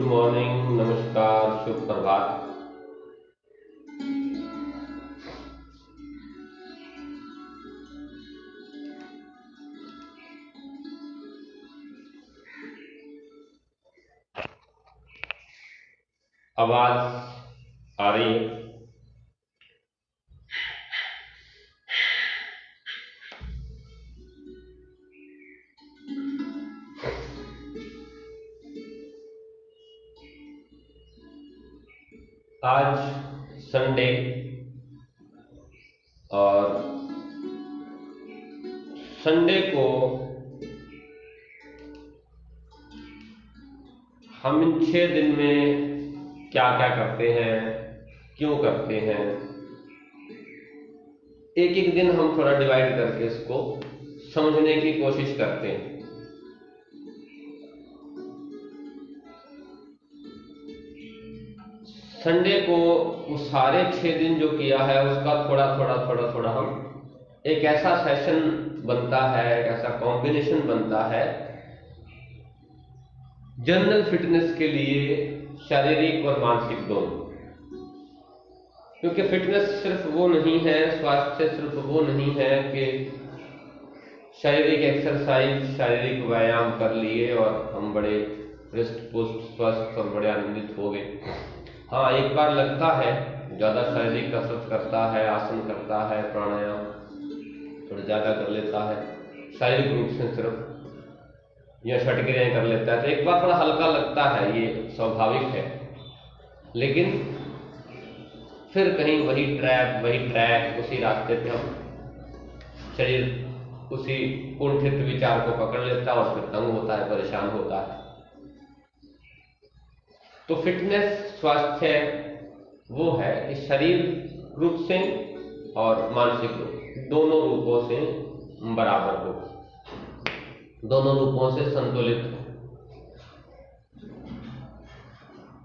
Morning, नमस्कार, शुभ प्रभात। आवाज आ रही है? आज संडे और संडे को हम इन 6 दिन में क्या क्या करते हैं, क्यों करते हैं, एक एक दिन हम थोड़ा डिवाइड करके इसको समझने की कोशिश करते हैं। संडे को वो सारे 6 दिन जो किया है उसका थोड़ा थोड़ा हम एक ऐसा सेशन बनता है, एक ऐसा कॉम्बिनेशन बनता है जनरल फिटनेस के लिए, शारीरिक और मानसिक दोनों। क्योंकि फिटनेस सिर्फ वो नहीं है, स्वास्थ्य सिर्फ वो नहीं है कि शारीरिक एक्सरसाइज, शारीरिक व्यायाम कर लिए और हम बड़े हृष्ट पुष्ट स्वस्थ और बड़े आनंदित हो गए। हाँ, एक बार लगता है ज्यादा शारीरिक कसरत करता है, आसन करता है, प्राणायाम थोड़ा ज्यादा कर लेता है, शारीरिक रूप से सिर्फ या षटक्रियाएं कर लेता है, तो एक बार थोड़ा हल्का लगता है, ये स्वाभाविक है। लेकिन फिर कहीं वही ट्रैक, उसी रास्ते पे हम शरीर उसी कुंठित विचार को पकड़ लेता है और फिर तंग होता है, परेशान होता है। तो फिटनेस, स्वास्थ्य वो है कि शरीर रूप से और मानसिक रूप, दोनों रूपों से बराबर हो, दोनों रूपों से संतुलित हो।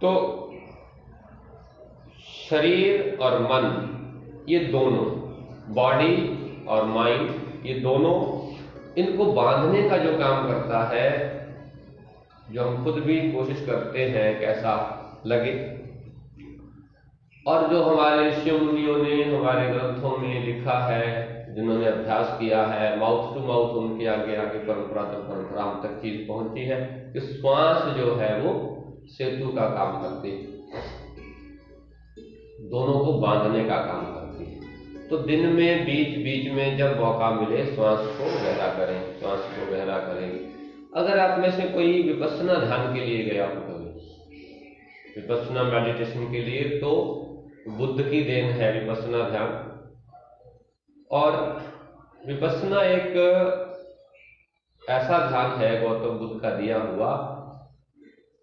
तो शरीर और मन, ये दोनों, बॉडी और माइंड, ये दोनों, इनको बांधने का जो काम करता है, जो हम खुद भी कोशिश करते हैं कैसा लगे, और जो हमारे ऋषि मुनियों ने हमारे ग्रंथों में लिखा है, जिन्होंने अभ्यास किया है, माउथ टू माउथ, उनके आगे आगे परंपरा तो परंपरा हम तक चीज पहुंची है कि श्वास जो है वो सेतु का काम करती है, दोनों को बांधने का काम करती है। तो दिन में बीच बीच में जब मौका मिले श्वास को गहरा करें, श्वास को गहरा करें। अगर आप में से कोई विपश्यना ध्यान के लिए गया हो कभी, विपश्यना मेडिटेशन के लिए, तो बुद्ध की देन है विपश्यना ध्यान। और विपश्यना एक ऐसा ध्यान है गौतम बुद्ध का दिया हुआ,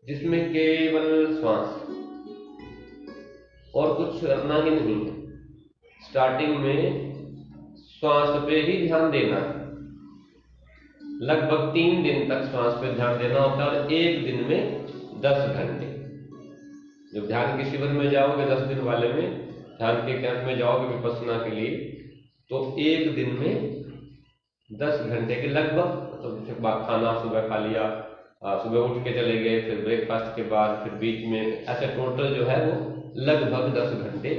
जिसमें केवल श्वास और कुछ करना ही नहीं है। स्टार्टिंग में श्वास पे ही ध्यान देना है, लगभग 3 दिन तक श्वास पे ध्यान देना होता है, और एक दिन में 10 घंटे। जब ध्यान के शिविर में जाओगे, 10 दिन वाले में, ध्यान के कैंप में जाओगे विपश्यना के लिए, तो एक दिन में 10 घंटे के लगभग, तो खाना सुबह खा लिया, सुबह उठ के चले गए, फिर ब्रेकफास्ट के बाद, फिर बीच में, ऐसे टोटल जो है वो लगभग 10 घंटे।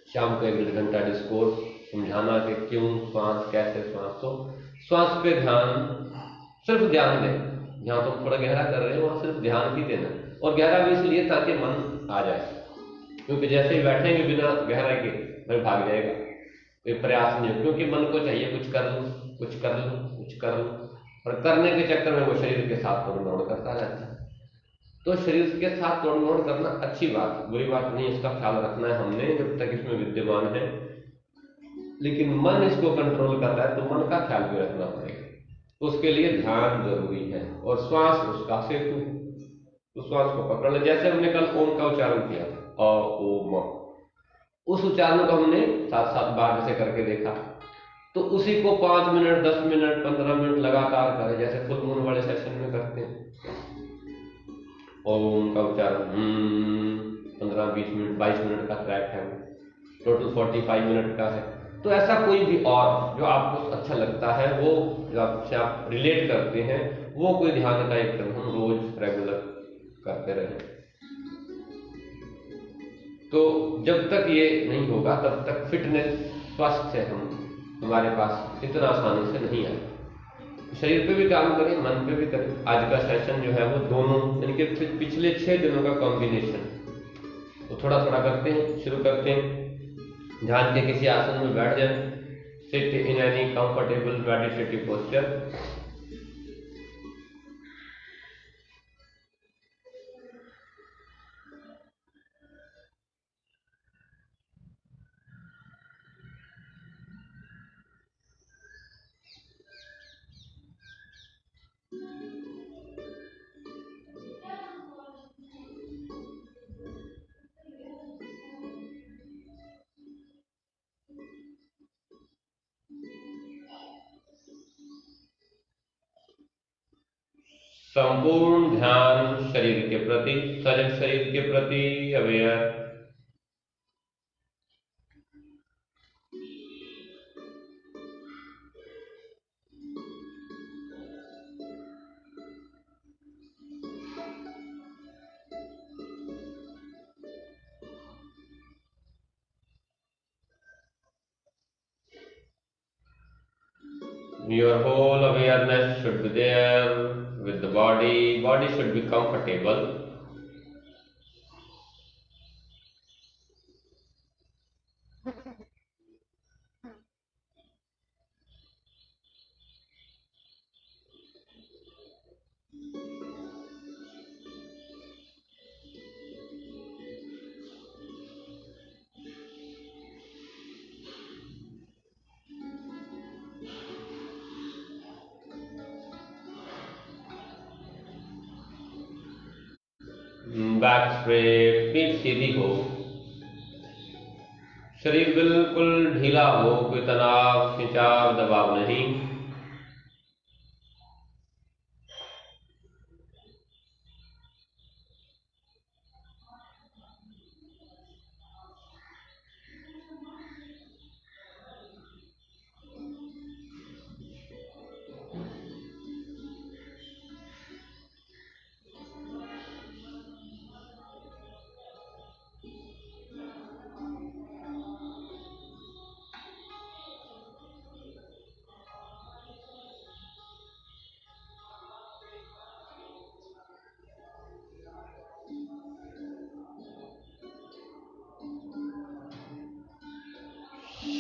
शाम को 1-1.5 घंटा डिस्कोर्स, समझाना कि क्यों श्वास, कैसे श्वास। तो श्वास पे ध्यान, सिर्फ ध्यान दें, जहां तुम थोड़ा गहरा कर रहे हो वहां सिर्फ ध्यान ही देना, और गहरा भी इसलिए ताकि मन आ जाए, क्योंकि जैसे ही बैठेंगे बिना गहराई के फिर भाग जाएगा, कोई प्रयास नहीं हो, क्योंकि मन को चाहिए कुछ कर लूं, कुछ कर लूं, कुछ कर लूं, और करने के चक्कर में वो शरीर के साथ तोड़ मोड़ करता रहता है। तो शरीर के साथ तोड़ मोड़ करना अच्छी बात, बुरी बात नहीं, इसका ख्याल रखना है हमने जब तक इसमें विद्यमान है। लेकिन मन इसको कंट्रोल कर रहा है, तो मन का ख्याल भी रखना पड़ेगा, तो उसके लिए ध्यान जरूरी है, और श्वास उसका सेतु। तो श्वास को पकड़ ले, जैसे हमने कल ओम का उच्चारण किया था, अ ओम, उस उच्चारण को हमने 7-7 बार जैसे करके देखा, तो उसी को 5 मिनट, 10 मिनट, 15 मिनट लगातार करें, जैसे फुल मून वाले सेशन में करते हैं। ओम का उच्चारण 15-20 मिनट, 22 मिनट का ट्रैक है, टोटल 45 मिनट का है। तो ऐसा कोई भी और जो आपको अच्छा लगता है, वो जो आपसे आप रिलेट करते हैं, वो कोई ध्यान का एक हम रोज रेगुलर करते रहें। तो जब तक ये नहीं होगा तब तक फिटनेस, स्वास्थ्य हमारे पास इतना आसानी से नहीं आएगा। शरीर पे भी काम करें, मन पे भी करें। आज का सेशन जो है वो दोनों, यानी कि पिछले 6 दिनों का कॉम्बिनेशन, तो थोड़ा थोड़ा करते हैं, शुरू करते हैं। ध्यान के किसी आसन में बैठ जाएं। Sit in any comfortable meditative posture. संपूर्ण ध्यान शरीर के प्रति, सजग शरीर के प्रति aware. Your whole awareness should be there with the body. Body should be comfortable. Back straight, पीठ सीधी हो, शरीर बिल्कुल ढीला हो, कोई तनाव, खिंचाव, दबाव नहीं।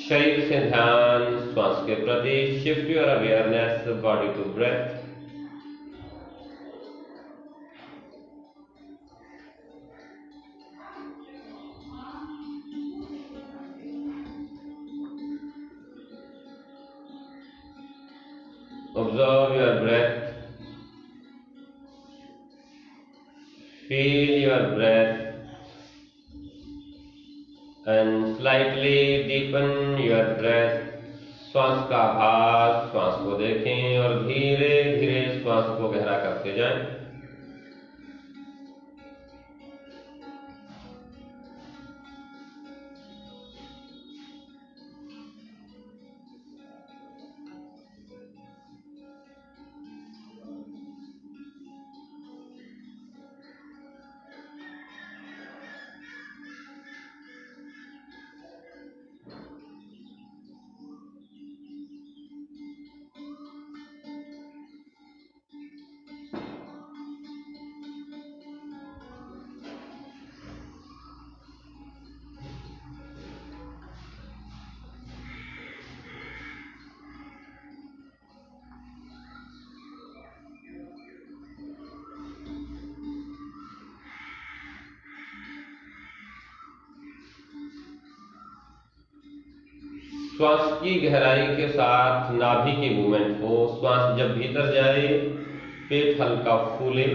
शरीर से ध्यान श्वास के प्रति। Shift your awareness body to breath. Observe your breath. Feel your breath and slightly deepen your breath. श्वास का आभास, श्वास को देखें और धीरे धीरे श्वास को गहरा करते जाएं। श्वास की गहराई के साथ नाभि की मूवमेंट हो। श्वास जब भीतर जाए पेट हल्का फूले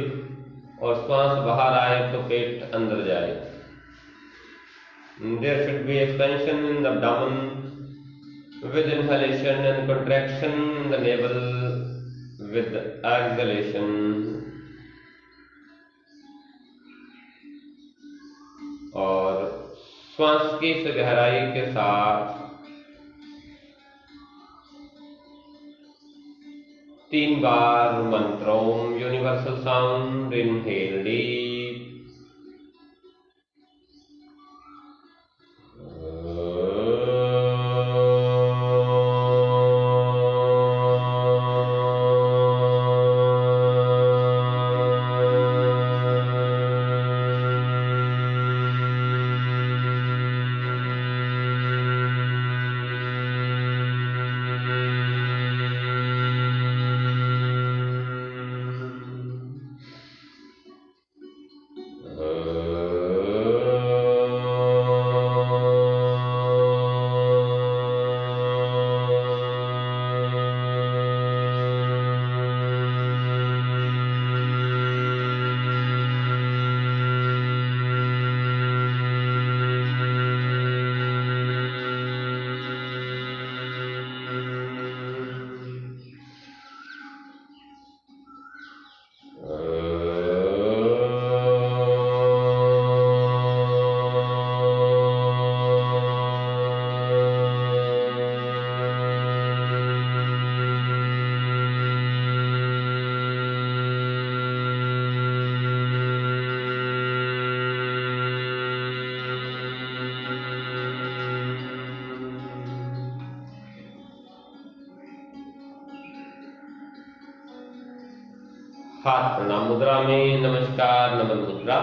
और श्वास बाहर आए तो पेट अंदर जाए। There should be expansion in the abdomen with inhalation and contraction in the navel with exhalation. और श्वास की इस गहराई के साथ 3 बार मंत्र ओम यूनिवर्सल साउंड। इनहेल डीप, हाथ प्रणाम मुद्रा में, नमस्कार नमन मुद्रा।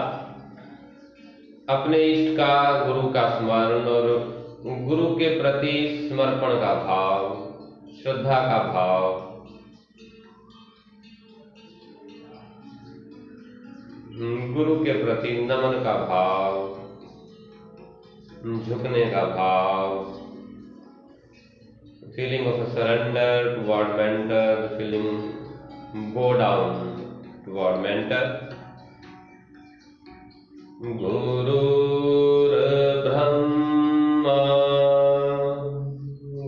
अपने इष्ट का, गुरु का स्मरण और गुरु के प्रति समर्पण का भाव, श्रद्धा का भाव, गुरु के प्रति नमन का भाव, झुकने का भाव, feeling of surrender toward mentor, feeling go down toward mentor. गुरुर्ब्रह्मा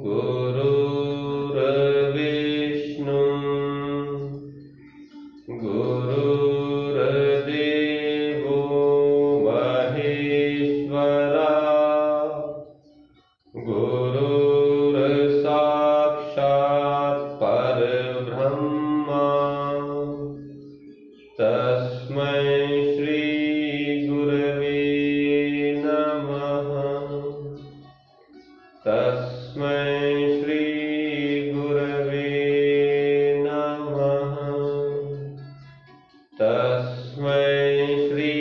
गुरुर्विष्णु गुरुर्देवो महेश्वरा गुरुर्साक्षात् परब्रह्मा तस्मै श्री गुरवे नमः। तस्मै श्री गुरवे नमः। तस्मै श्री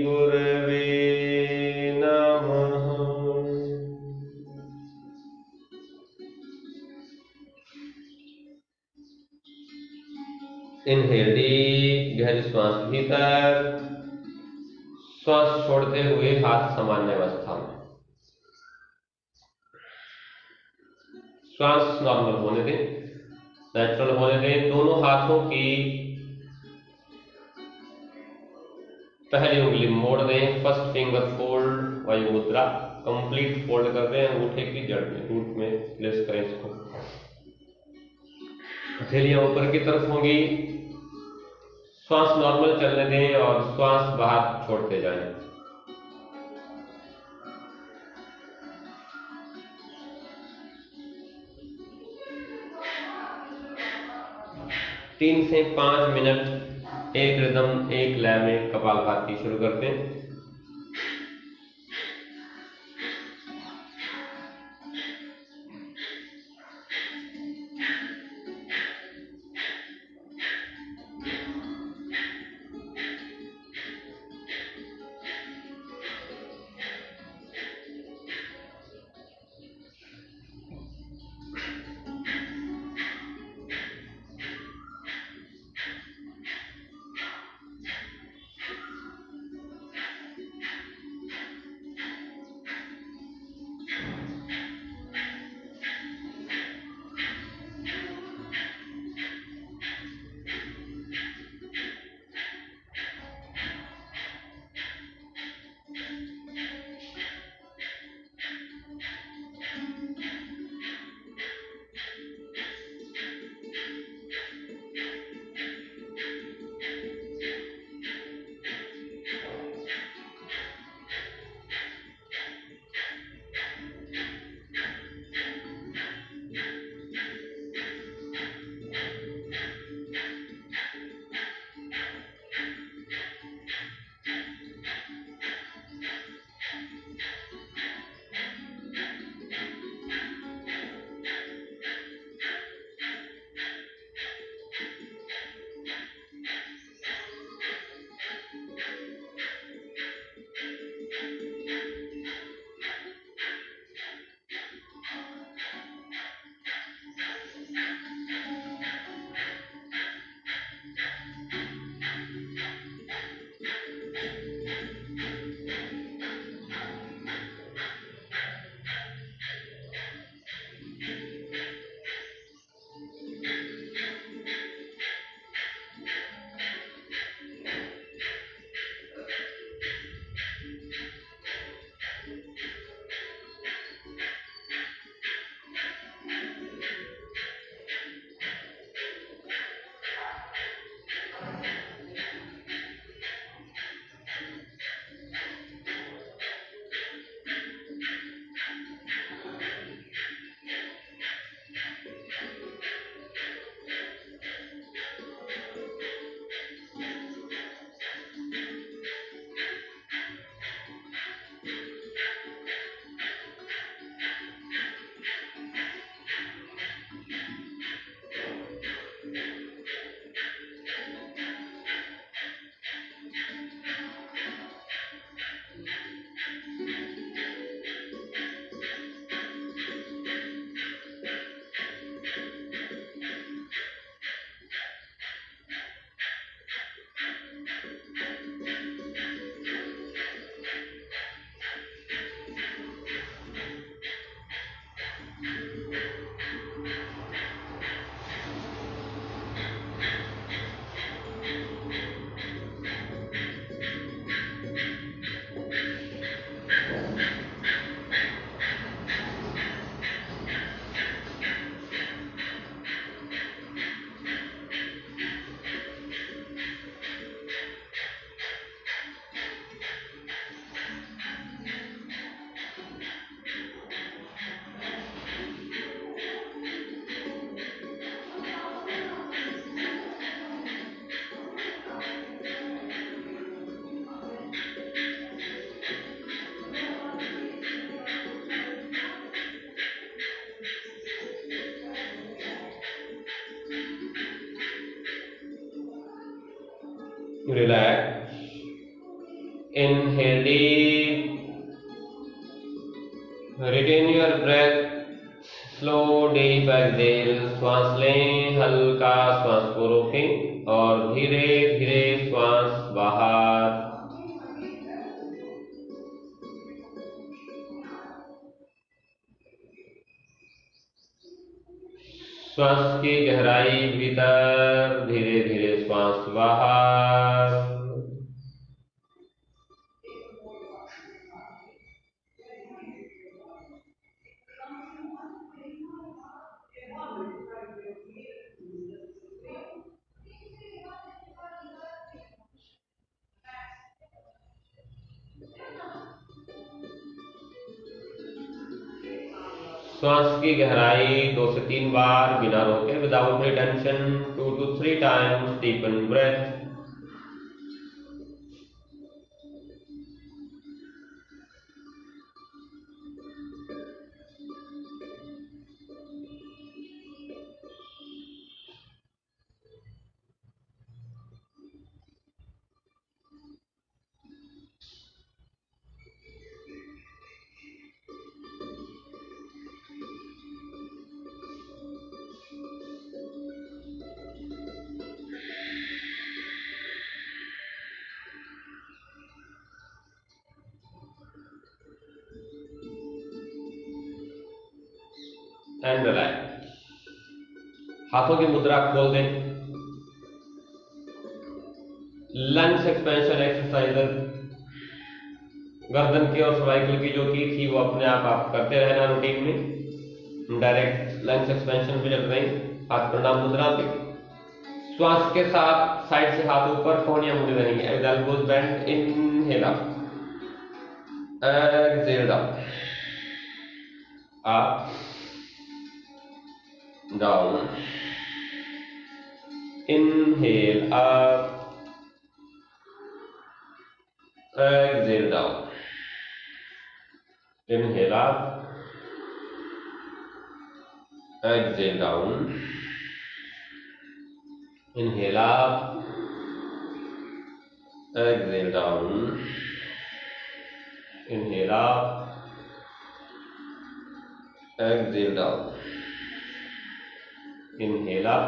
गुरवे नमः। इनहेल डीप, गहरी श्वास भीतर, श्वास छोड़ते हुए हाथ सामान्य अवस्था में, श्वास नॉर्मल होने दें, नेचुरल होने दें। दोनों हाथों की पहली उंगली मोड़ दें, फर्स्ट फिंगर फोल्ड, वायु मुद्रा कंप्लीट फोल्ड कर दें, अंगूठे की जड़ में, रूट में प्लेस करें इसको। हथेलियां ऊपर की तरफ होंगी, श्वास नॉर्मल चलने दें और श्वास बाहर छोड़ते जाएं। 3 से 5 मिनट एक रिदम, एक लय में कपालभाति शुरू करते हैं। relax, inhale deep, retain your breath, slow deep exhale, श्वास लें, हल्का श्वास को रोकें और धीरे धीरे श्वास बाहर। श्वास की गहराई भीतर, धीरे धीरे श्वास बाहर। श्वास की गहराई 2 से 3 बार बिना रोके, without retention, 2 to 3 times deepen breath. And relax. हाथों की मुद्रा खोल दें। लंग्स एक्सपेंशन एक्सरसाइजेस, गर्दन की और सर्वाइकल की जो की थी वो अपने आप करते रहना रूटीन में। डायरेक्ट लंग्स एक्सपेंशन पे चल रहे हैं। हाथ प्रणाम मुद्रा पे, श्वास के साथ साइड से हाथ ऊपर, कोहनियां मुड़ी रहेंगी। Elbows bend, inhale up, exhale down, up down, inhale up, exhale down, inhale up, exhale down, inhale up, exhale down, inhale up, exhale down, inhale up,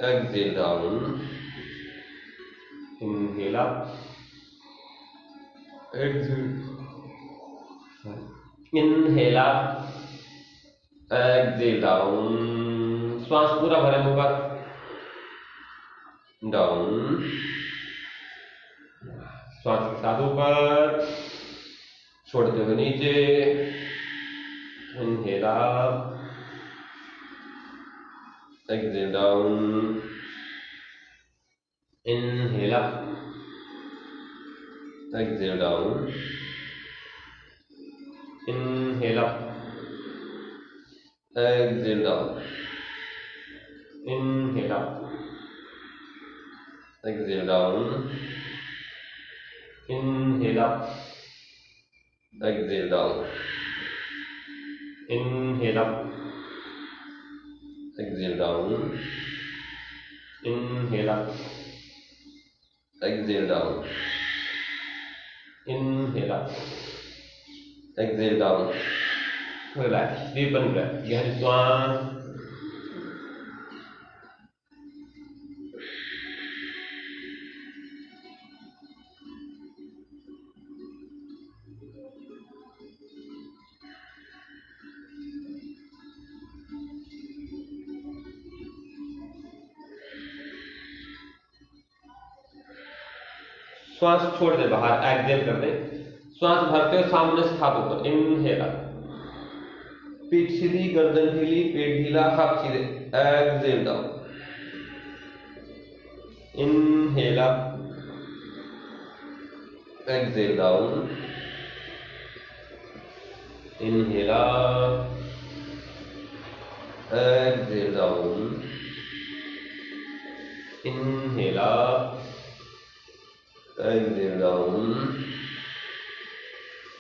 exhale down, inhale up, exhale, inhale up, exhale down। श्वास पूरा भरे मुंह पर, down, श्वास के साथ ऊपर, छोड़ते हुए नीचे, inhale up, exhale down, inhale up, exhale down, inhale up, exhale down, inhale up, exhale down, inhale up, exhale down, inhale up, exhale down, inhale up, exhale down, inhale up, exhale down, relax, deepen breath, गहरी श्वास। श्वास छोड़ दे बाहर, exhale कर दे। श्वास भरते हुए सामने से हाथ ऊपर, इनहेल, पीठ सीधी, गर्दन ढीली, पेट ढीला, हाथ सीधे, exhale down, inhale up, exhale down, inhale up, exhale down, inhale up, exhale down,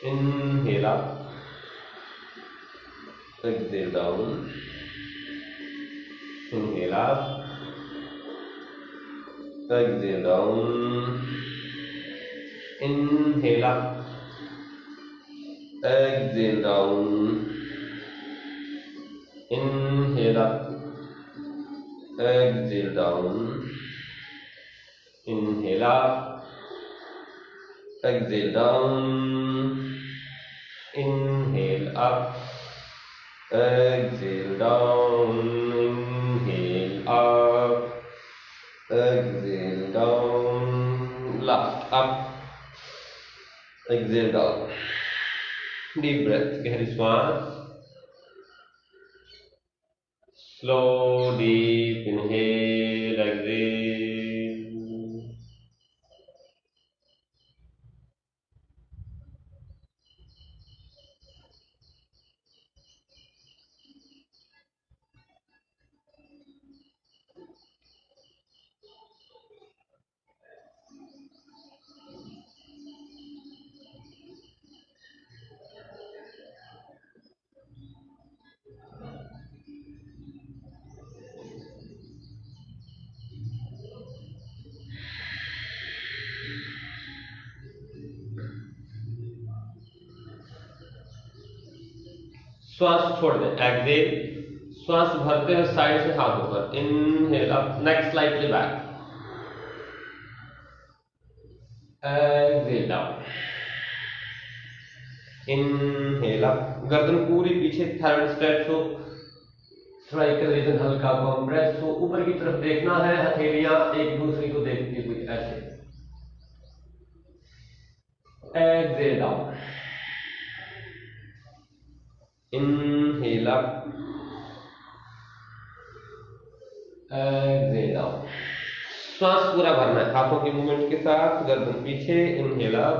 inhale up, exhale down, inhale up, exhale down, inhale up, exhale down, inhale up, exhale down, inhale up, exhale down, inhale up, exhale down, inhale up, exhale down, last up, exhale down. Deep breath, गहरी श्वास, slow deep inhale, exhale. श्वास छोड़ दें, Excel, श्वास भरते हुए side से हाथ ऊपर, inhale up, neck slightly back, exhale down, inhale up, गर्दन पूरी पीछे, थायराइड स्ट्रेच हो, थोड़ा रीजन हल्का कंप्रेस हो, ऊपर की तरफ देखना है, हथेलियां एक दूसरे को देखती हुई ऐसे, Excel down, inhale up, exhale down, श्वास पूरा भरना है हाथों के मूवमेंट के साथ, गर्दन पीछे, inhale up,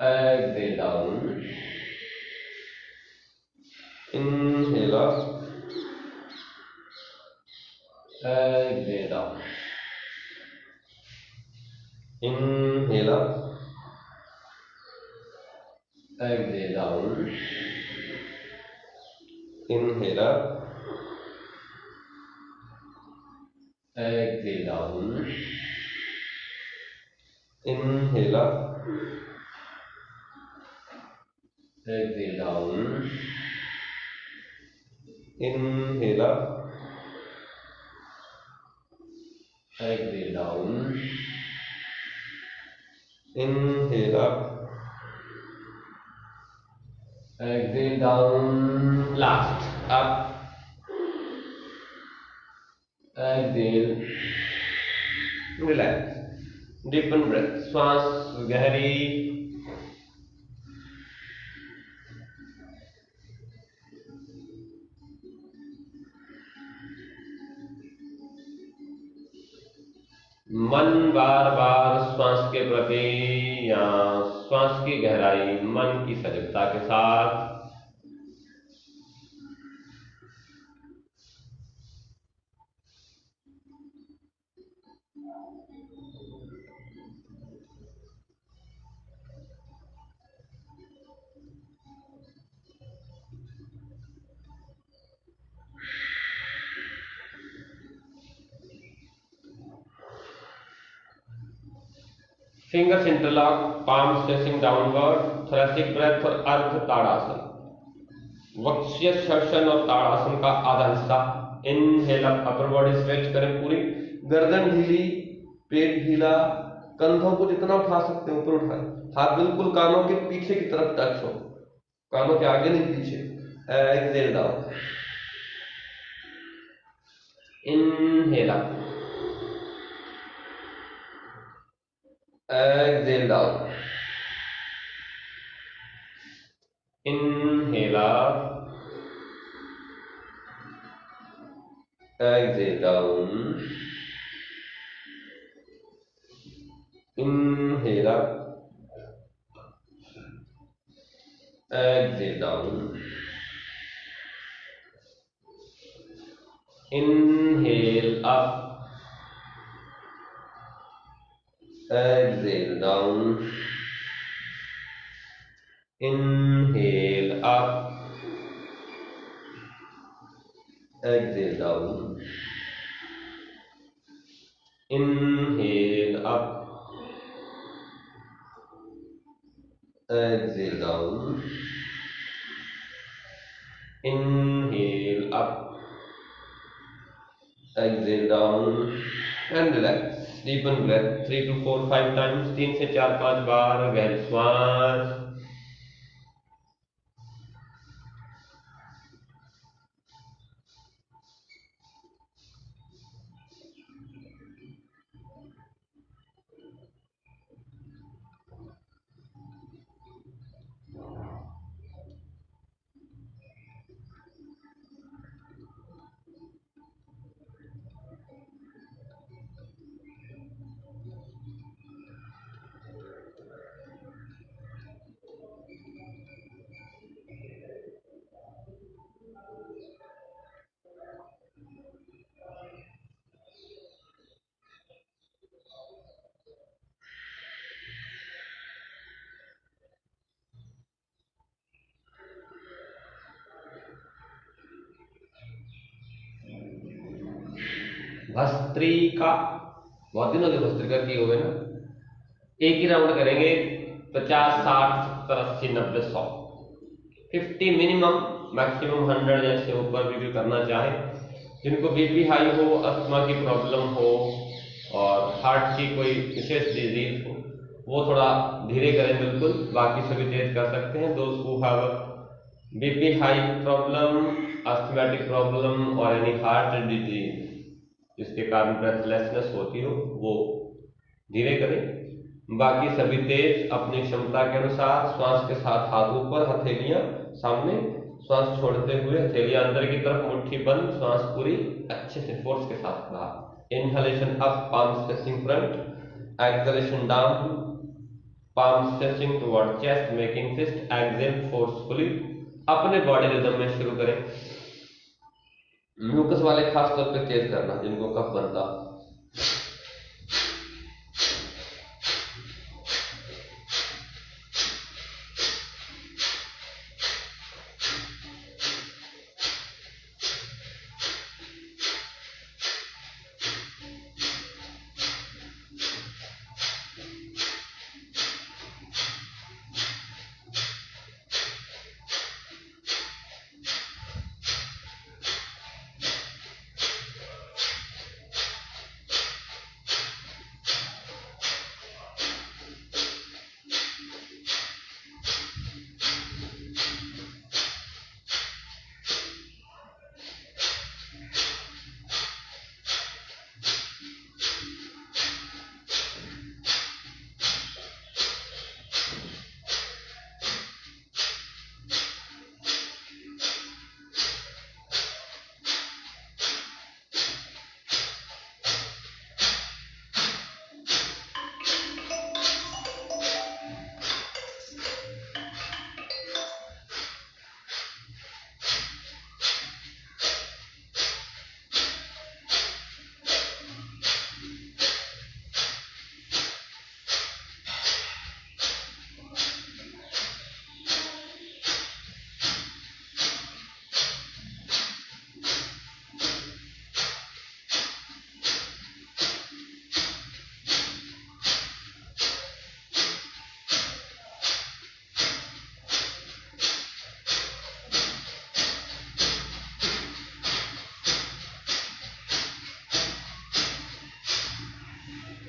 exhale down, inhale up, exhale down, inhale up, exhale down, inhale up, exhale down, inhale up, exhale down, inhale up, exhale down, inhale up, exhale down, last, up, exhale, relax, deepen breath, श्वास गहरी, मन बार बार श्वास के प्रति या श्वास की गहराई, मन की सजगता के साथ fingers interlock, palms facing downward, thoracic breath और अर्ध ताड़ासन, वक्ष्य षर्षण और ताड़ासन का आधा हिस्सा, inhale up, upper body stretch करें पूरी, गर्दन ढीली, पेट ढीला, कंधों को जितना उठा सकते हैं ऊपर उठाएं, हाथ बिल्कुल कानों के पीछे की तरफ टच हो, कानों के आगे नहीं पीछे, Excel down, inhale up, exhale down, inhale up, exhale down, inhale up, exhale down, inhale up, exhale down, inhale up, exhale down, Inhale up, exhale down. Inhale up, exhale down and relax. Deepen breath 3 to 4 5 times, 3 से 4 5 बार गहरी श्वास. भस्त्रिका, बहुत दिन हो गए भस्त्रिका किए हुए ना. एक ही राउंड करेंगे. 50 60 70 80 90 100 50 मिनिमम, मैक्सिमम 100 जैसे ऊपर भी करना चाहे. जिनको बीपी हाई हो, अस्थमा की प्रॉब्लम हो और हार्ट की कोई विशेष डिजीज हो, वो थोड़ा धीरे करें बिल्कुल. बाकी सभी तेज कर सकते हैं. दोस्त who have BP high problem, asthmatic problem और एनी हार्ट डिजीज जिसके कारण ब्रेथलेसनेस होती हो, वो धीरे करें. बाकी सभी तेज अपनी क्षमता के अनुसार. श्वास के साथ हाथ ऊपर, हथेलियां सामने, श्वास छोड़ते हुए हथेलियां अंदर की तरफ, मुट्ठी बंद, श्वास पूरी अच्छे से फोर्स के साथ बाहर. Inhalation up, palms facing front. Exhalation down, palms facing toward chest, making fist. Exhale forcefully. अपने बॉडी रिदम में शुरू करें. म्यूकस वाले खास तौर पे तेज करना, जिनको कफ बनता.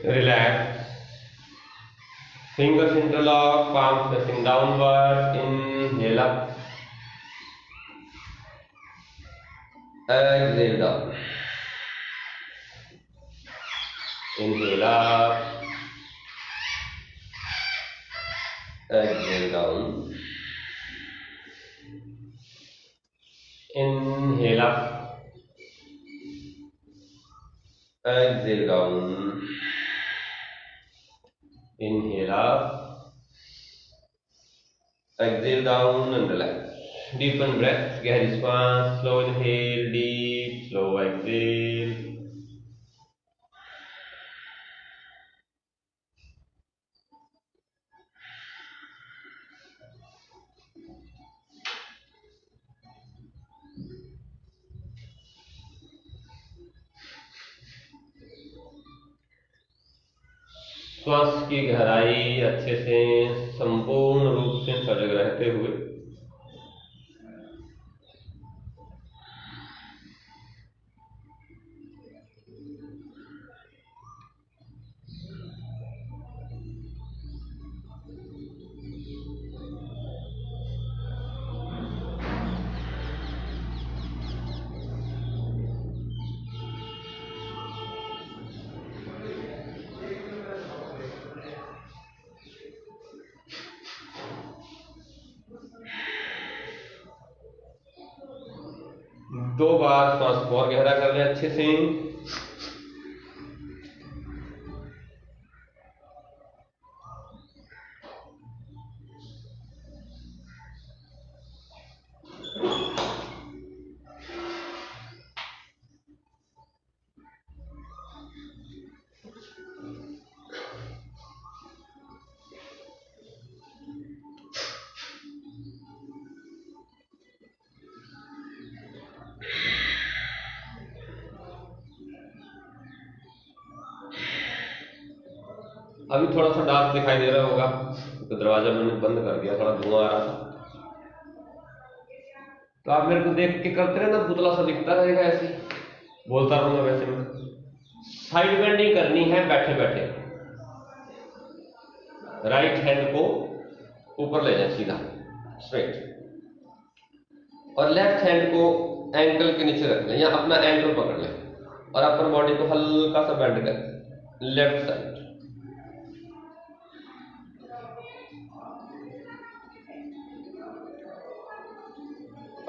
Relax. Fingers interlock, palms facing downward. Inhale up. Exhale down. Inhale up. Exhale down. Inhale up. Exhale down. Inhale up. Exhale down and relax. Deepen breath. गहरी श्वास. Slow inhale. Deep. Slow exhale. श्वास की गहराई अच्छे से संपूर्ण रूप से सजग रहते हुए दो बार श्वास को और गहरा कर लें अच्छे से। अभी थोड़ा सा डार्क दिखाई दे रहा होगा तो दरवाजा मैंने बंद कर दिया, थोड़ा धुआं आ रहा था। तो आप मेरे को देख के करते रहे ना, पुतला सा दिखता रहेगा, ऐसे बोलता रहूंगा वैसे में। साइड बेंडिंग करनी है बैठे बैठे। राइट हैंड को ऊपर ले जाए सीधा स्ट्रेट, और लेफ्ट हैंड को एंकल के नीचे रख लें या अपना एंकल पकड़ लें और अपर बॉडी को हल्का सा बेंड कर left side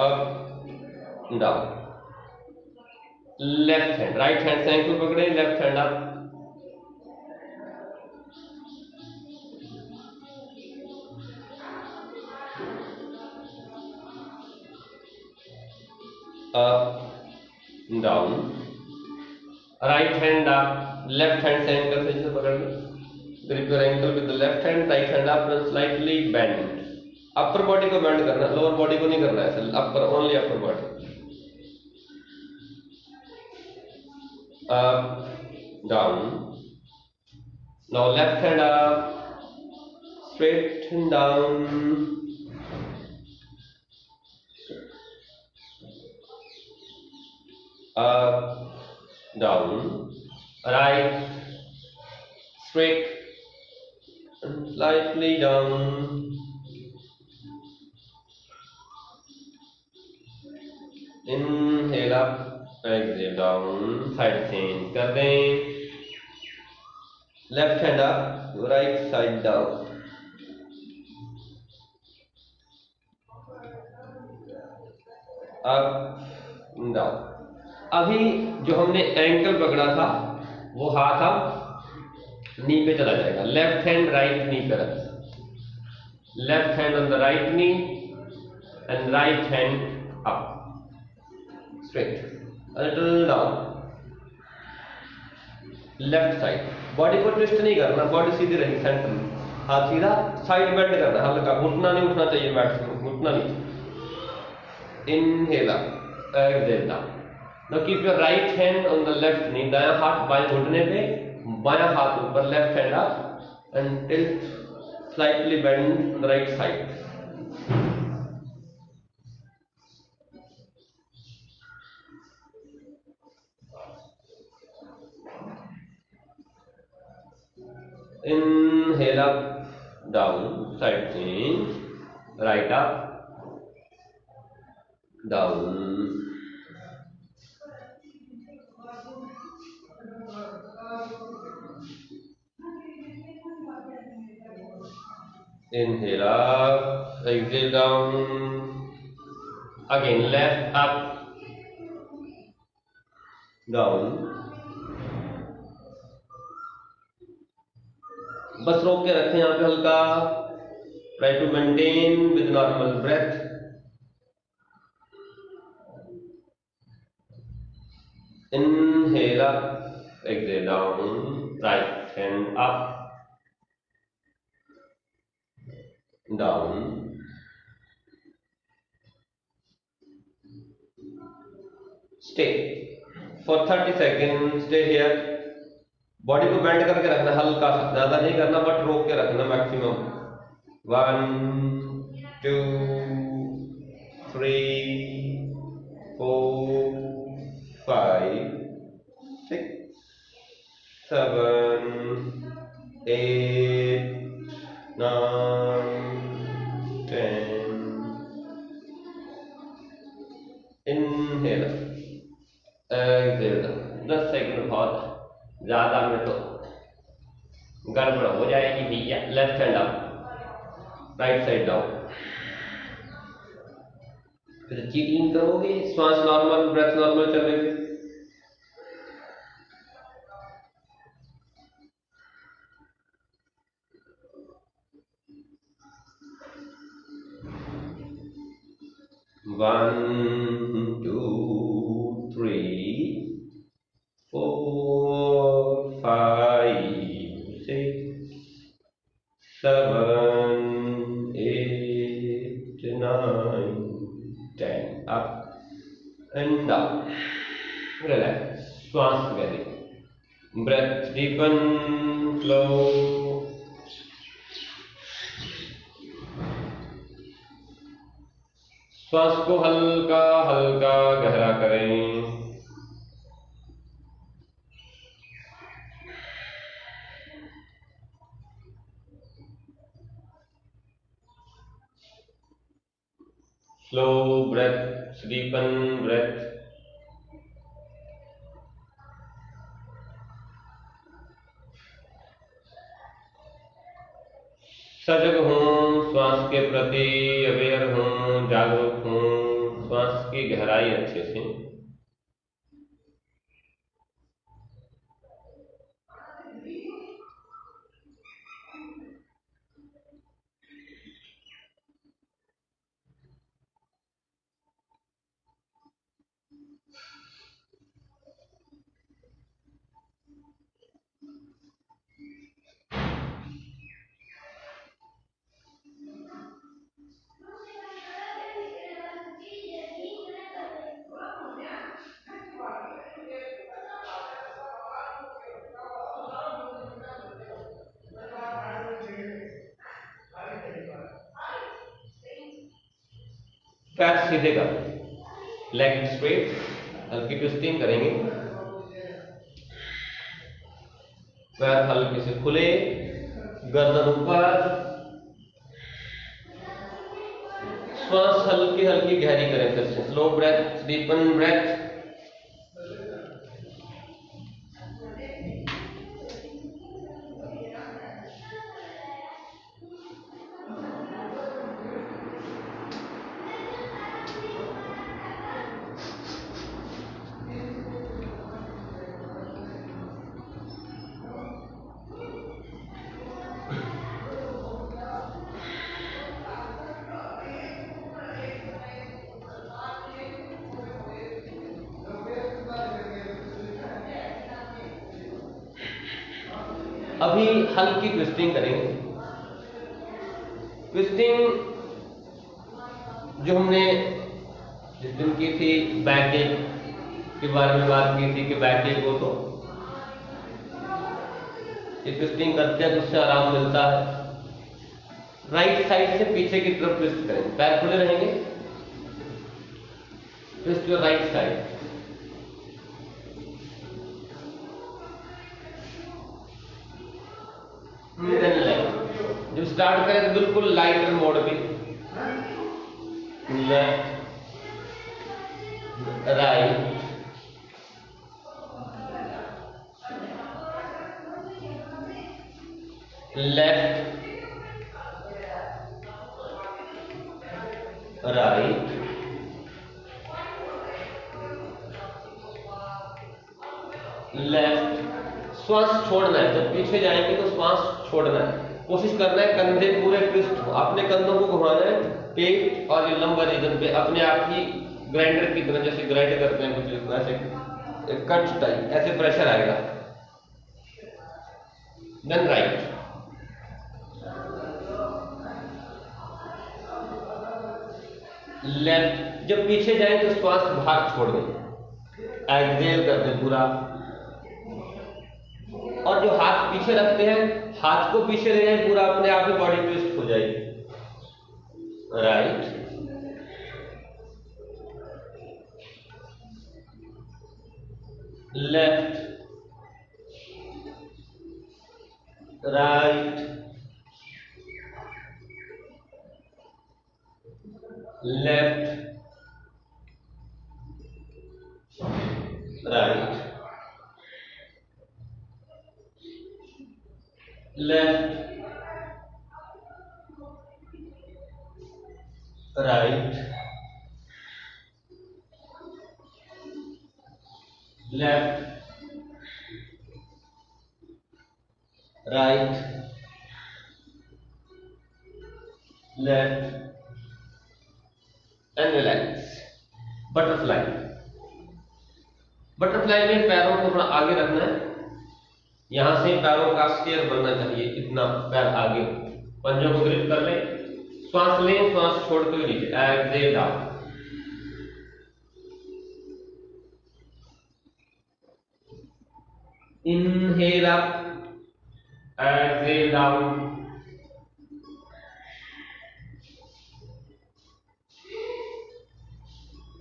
up down. Left hand, right hand से एंकल पकड़े, left hand up, up down. Right hand up, left hand से एंकल से इसे पकड़ लें। grip your ankle with the left hand, right hand up and slightly bend. Upper body को bend करना, lower body को नहीं करना है, upper only upper body. Up down. Now left hand up, straight and down, up down, right straight and slightly down, inhale up, exhale down, side change कर दें, left hand up, right side down, up down। अभी जो हमने ankle पकड़ा था वो हाथ अब नी पे चला जाएगा, लेफ्ट हैंड राइट नी पे रख, left hand on the right knee and right hand up straight, a little down, left side. Body को ट्विस्ट नहीं करना, बॉडी सीधी रहेगी सेंटर में, हाथ सीधा, साइड बेंड करना हल्का, घुटना नहीं उठना चाहिए बैठ से, घुटना नहीं। Inhale up, exhale down. Now keep your right hand on the left नी, दायां हाथ बाएं घुटने पे, बायां हाथ ऊपर, left hand up and tilt slightly bend on the right side. Inhale up, down, side change, right up, down, inhale up, exhale down, again left up, down। बस रोक के रखें यहाँ पे हल्का, try to maintain with normal breath। Inhale up, exhale down, right hand up, down, stay for 30 seconds, stay here, body को bend करके रखना, हल्का सा, ज्यादा नहीं करना, बट रोक के रखना मैक्सिमम। 1 2 3 4 5 6 7 8 9 10। Inhale, exhale. 10 सेकंड बहुत ज्यादा में तो गड़बड़ हो जाएगी भैया। Left hand up, right side down. फिर चीटिंग करोगे, श्वास नॉर्मल, ब्रेथ नॉर्मल चलेगी। One, 2, 3, 4, 5, 6, 7, 8, 9, 10. Up and down. Relax. श्वास गहरी, breath deepen, slow. श्वास को हल्का हल्का गहरा करें। Slow breath, deepen breath. सजग हूं, श्वास के प्रति अवेयर हूं, जागरूक हूं, श्वास की गहराई अच्छे से। पैर सीधे कर, लेग स्ट्रेट, हल्की ट्विस्टिंग करेंगे। पैर हल्के से खुले, गर्दन ऊपर। श्वास हल्की हल्की गहरी करें फिर से। Slow breath, deepen breath. अभी हल्की ट्विस्टिंग करेंगे। ट्विस्टिंग जो हमने जिस दिन की थी, बैक एक के बारे में बात की थी कि बैक एक हो तो ये ट्विस्टिंग करते हैं तो उससे आराम मिलता है। राइट साइड से पीछे की तरफ ट्विस्ट करेंगे, पैर खुले रहेंगे। Twist your right side. जब स्टार्ट करें तो बिल्कुल लाइटर मोड पे, left right left right left. श्वास छोड़ना है, जब पीछे जाएंगे तो श्वास छोड़ना है। कोशिश करना है कंधे पूरे ट्विस्ट हो, अपने कंधों को घुमाना है पेट और ये लंबर रीजन पे, अपने आप ही ग्राइंडर की तरह, जैसे ग्राइंड करते हैं कुछ ऐसे कट टाइप, ऐसे प्रेशर आएगा। Then right left. जब पीछे जाए तो श्वास बाहर छोड़ दें, एक्सहेल कर दें पूरा, और और जो हाथ पीछे रखते हैं, हाथ को पीछे ले जाए, पूरा अपने आप ही बॉडी ट्विस्ट हो जाएगी। Right, left, right, left, right, left, right, left, right, left and relax. Butterfly, butterfly में पैरों को थोड़ा आगे रखना है, यहां से पैरों का स्टेयर बनना चाहिए, इतना पैर आगे, पंजों को ग्रिप कर ले, श्वास लें, श्वास छोड़ते हुए नीचे, exhale down, inhale up, exhale down,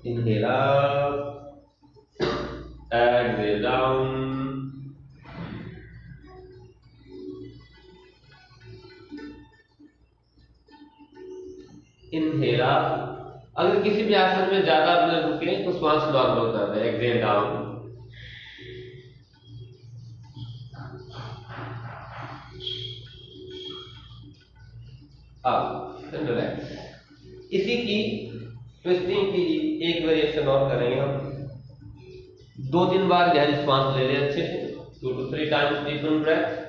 inhale up, exhale down, inhale up। अगर किसी भी आसन में ज्यादा मिनट रुके तो श्वास नॉर्मल कर दें, exhale down, up and relax. इसी की ट्विस्टिंग की एक वेरिएशन और करेंगे हम, 2-3 बार गहरी श्वास ले लें अच्छे से, 2 to 3 times deep in breath,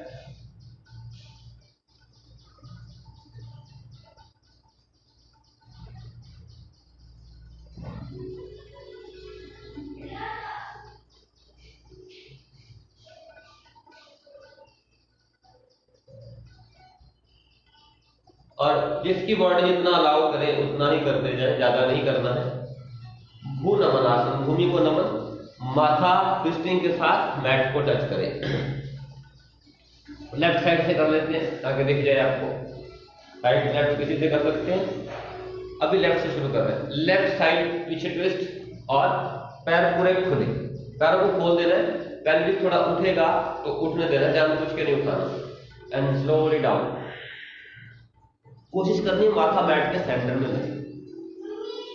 और जिसकी बॉडी जितना अलाउ करे उतना ही करते जाए, ज्यादा नहीं करना है। भू नमन आसन, भूमि को नमन, माथा ट्विस्टिंग के साथ मैट को टच करें। लेफ्ट साइड से कर लेते हैं ताकि दिख जाए आपको, राइट लेफ्ट किसी से कर सकते हैं। अभी लेफ्ट से शुरू कर रहे हैं, लेफ्ट साइड पीछे ट्विस्ट और पैर पूरे खुले, पैरों को खोल देना है, पैल्विक थोड़ा उठेगा तो उठने देना, जानबूझ के नहीं उठाना, एंड स्लोली डाउन। कोशिश करनी है माथा मैट के सेंटर में लगे,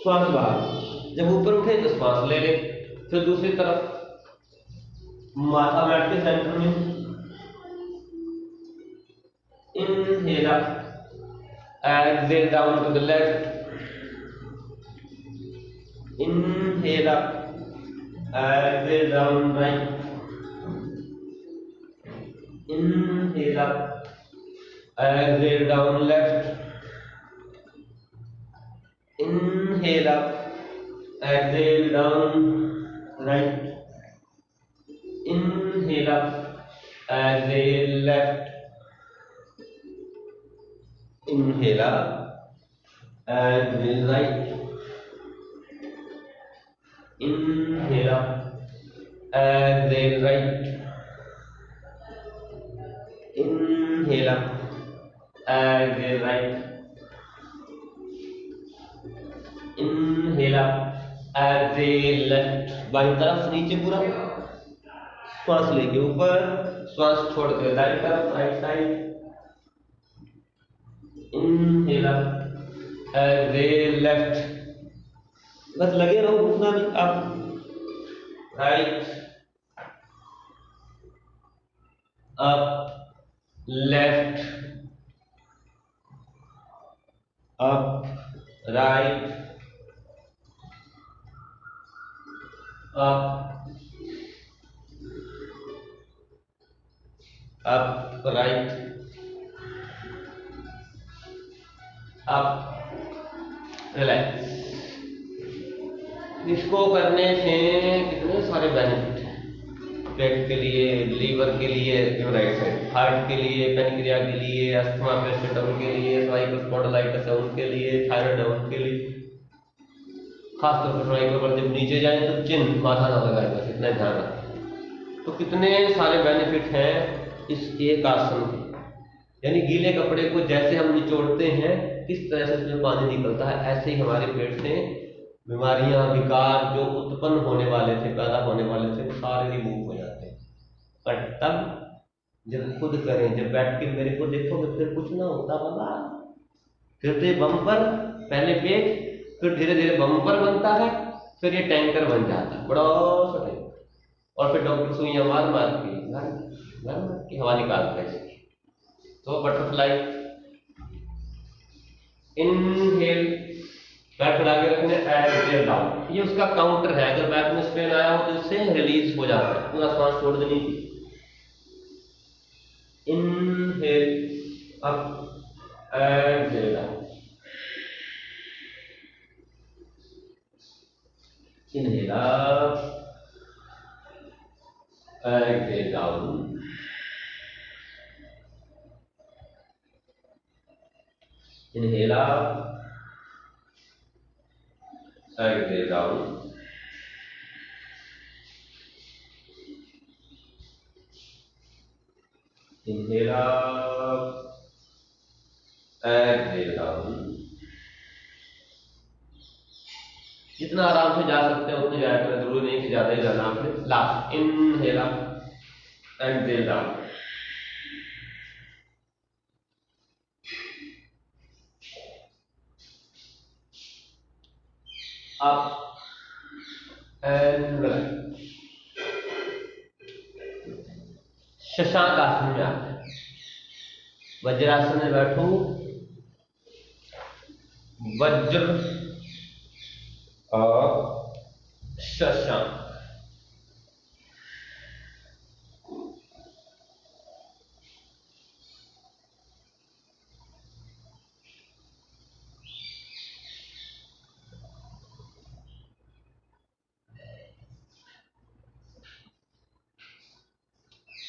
श्वास बाहर, जब ऊपर उठे तो श्वास ले ले, फिर दूसरी तरफ माथा मैट के सेंटर में, inhale up, exhale down to the left, inhale up, exhale down right, inhale up, exhale down left, inhale up, exhale down right, inhale up, exhale left, inhale up, exhale right, inhale up, exhale right, inhale up, exhale right, inhale up, exhale left, बाईं तरफ नीचे पूरा, श्वास लेके ऊपर, श्वास छोड़ के दाईं तरफ right side, inhale up, exhale left, बस लगे रहो, रुकना नहीं, up right, up left, up right, up right, up relax. इसको करने से कितने सारे बेनिफिट हैं, पेट के लिए, लीवर के लिए, राइट साइड, हार्ट के लिए, पैनक्रिया के लिए, अस्थमा पेशेंट है उनके लिए, सर्वाइकल स्पॉन्डिलाइटिस है उनके लिए, थायराइड है उनके लिए, खासतौर पर सर्वाइकल पर जब नीचे जाए तो चिन्ह माथा ना लगाए, बस इतना ध्यान रखें। तो कितने सारे बेनिफिट हैं इस एक आसन के, यानी गीले कपड़े को जैसे हम निचोड़ते हैं किस तरह से उसमें पानी निकलता है, ऐसे ही हमारे पेट से बीमारियां, विकार जो उत्पन्न होने वाले थे, पैदा होने वाले थे, वो सारे रिमूव हो जाते हैं। पर तब जब खुद करें, जब बैठ के मेरे को देखोगे फिर कुछ ना होता बाबा। फिर तो ये बम्पर, पहले पेट, फिर धीरे धीरे बम्पर बनता है, फिर ये टैंकर बन जाता है, बड़ा सा टैंकर। और फिर डॉक्टर सुइयां मार मार के घर घर की हवा निकालता है इसकी। तो बटरफ्लाई इनहेल, पैर फैला के रखने, एक्सहेल डाउन, ये उसका काउंटर है। अगर बैक में स्ट्रेन आया हो तो इससे रिलीज हो जाता है, पूरा सांस छोड़ देनी थी। Inhale up, exhale down, inhale up, exhale down, inhale up, exhale down, inhale up, exhale down। जितना आराम से जा सकते हैं उतने जाया करें, जरूरी नहीं कि ज्यादा ही जाना आपने। Last inhale up, exhale down, up and right. Shashank आसन में आते हैं। वज्रासन में बैठो, वज्र और शशांक।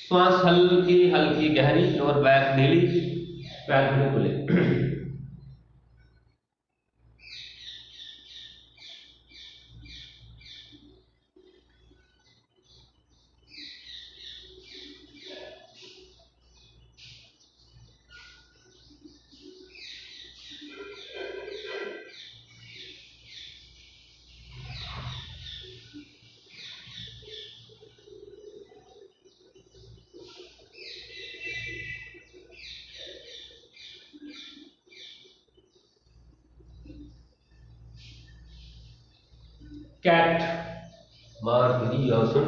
श्वास हल्की हल्की गहरी और बैक ढीली, पैर भी खुले। कैट मार्गरी आसन।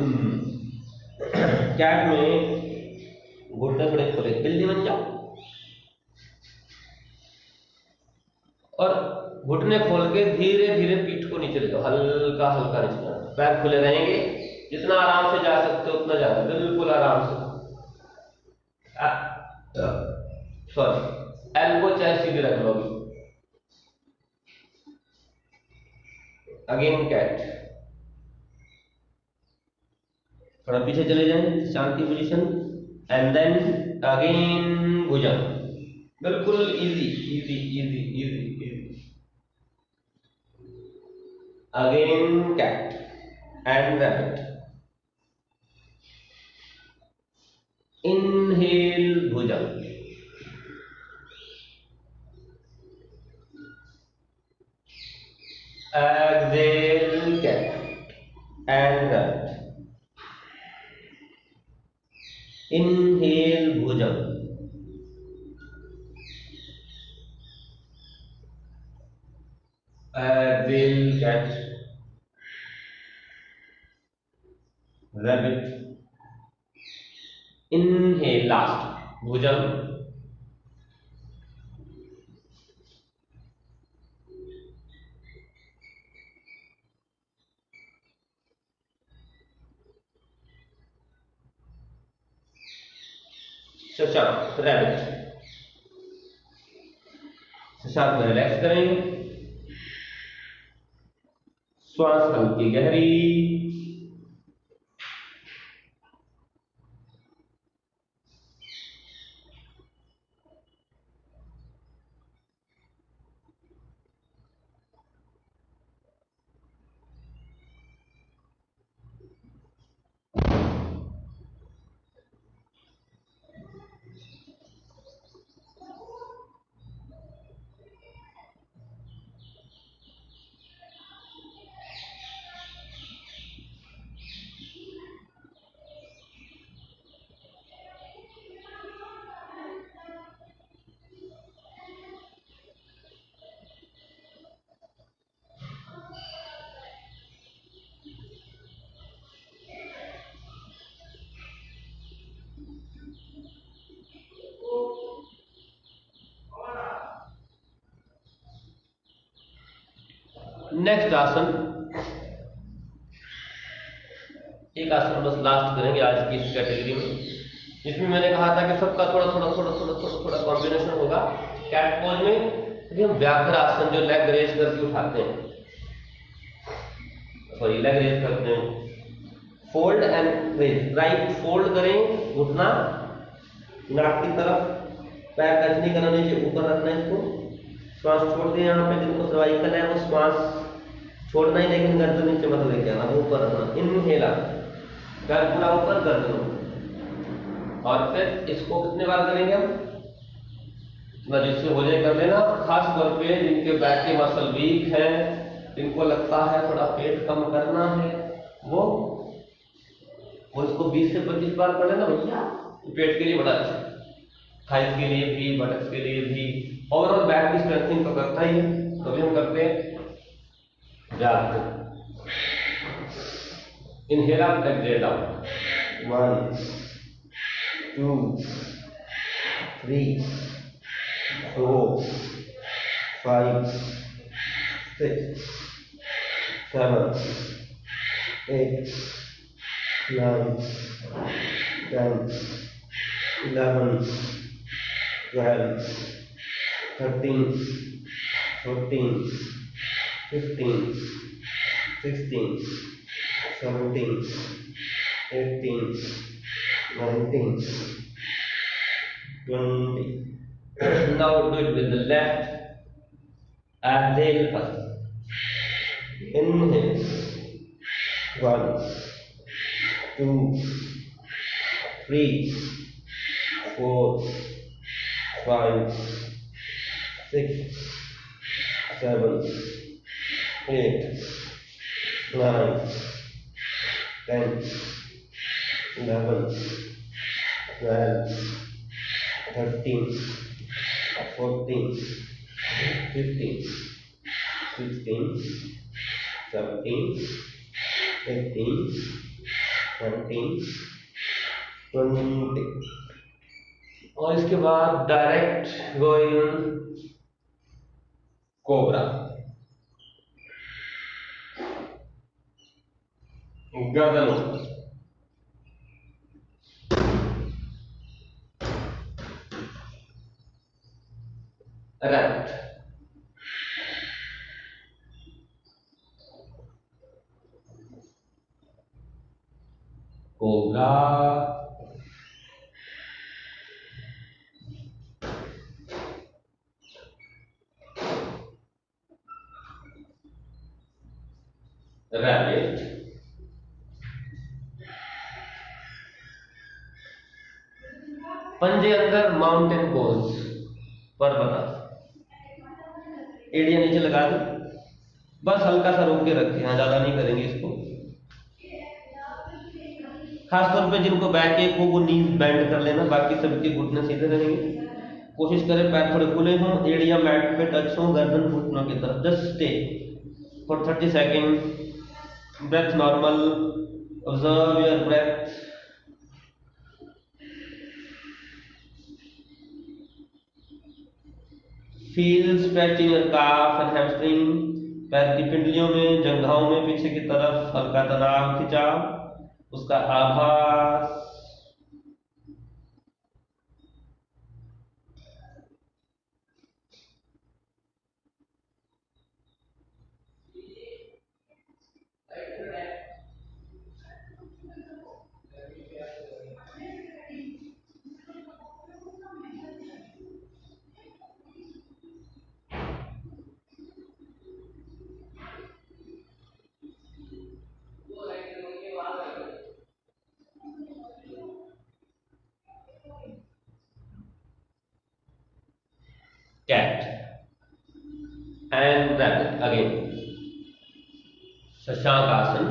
कैट में घुटने थोड़े खुले, बिल्ली बन जाओ और घुटने खोल के धीरे धीरे पीठ को नीचे ले जाओ, हल्का हल्का नीचे जाना, पैर खुले रहेंगे, जितना आराम से जा सकते हो उतना जाना, बिल्कुल आराम से। सॉरी, एल्बो चाहे सीधे रख लो। अगेन कैट, थोड़ा पीछे चले जाएं, शांति position, and then again bhujang, बिल्कुल easy easy easy easy easy. Again cat and rabbit, inhale bhujang, exhale cat and rabbit, inhale bhujang, exhale cat, rabbit, inhale last bhujang, Shashank rabbit. Shashank में रिलैक्स करेंगे, श्वास हल्की गहरी, नेक्स्ट आसन, एक आसन बस लास्ट करेंगे आज की इस कैटेगरी में, जिसमें मैंने कहा था कि सबका थोड़ा थोड़ा थोड़ा थोड़ा थोड़ा थोड़ा कॉम्बिनेशन होगा। कैट पोज में हम व्याघ्र आसन, जो लेग रेज करके उठाते हैं, सॉरी लेग रेज करते हैं, fold and raise. Right fold करें घुटना नाक की तरफ, पैर टच नहीं करना, नीचे ऊपर रखना है इसको, श्वास छोड़ दें। यहाँ पे जिनको सर्वाइकल है वो श्वास छोड़ना ही, लेकिन गर्दन नीचे मत लेके आना, ऊपर रखना। इनहेल, पैर पूरा ऊपर गर्दन, और फिर इसको कितने बार करेंगे हम, ना जिससे हो जाए कर लेना। खास तौर पे जिनके बैक के मसल वीक है, जिनको लगता है थोड़ा पेट कम करना है, वो इसको 20 से 25 बार कर लेना भैया, पेट के लिए बड़ा अच्छा, थाइस के लिए भी, बटक्स के लिए भी, ओवरऑल बैक की स्ट्रेंथनिंग तो करता ही है। तो भी हम करते हैं व्याघ्र। Inhale up, exhale out, 1 2 3 4 5 6 7 8 9 10 11 12 13 14 15 16 17 18 19 20. Now do it with the left. Exhale first. Inhale. 1 2 3 4 5 6 7 8 9 10 11 12 13 14 15 16 17 18 19 20। और इसके बाद डायरेक्ट गोइंग कोबरा, गर्दन राइट, कोबरा, रैबिट, पंजे अंदर माउंटेन पोज, पर्वत, एड़ियां नीचे लगा दो, बस हल्का सा रोक के रखें, यहाँ ज्यादा नहीं करेंगे इसको। खासतौर पे जिनको बैक एक हो वो नीज बेंड कर लेना, बाकी सबके घुटने सीधे रहेंगे। कोशिश करें पैर थोड़े खुले हों, एड़ियां मैट पे टच हो, गर्दन घुटनों की तरफ। Just stay for 30 second, breath normal, observe your breath. Feel stretch in your calf and hamstring, पैर की पिंडलियों में, जंघाओं में पीछे की तरफ हल्का तनाव, खिंचाव, उसका आभास। Cat and rabbit again. Shashank आसन,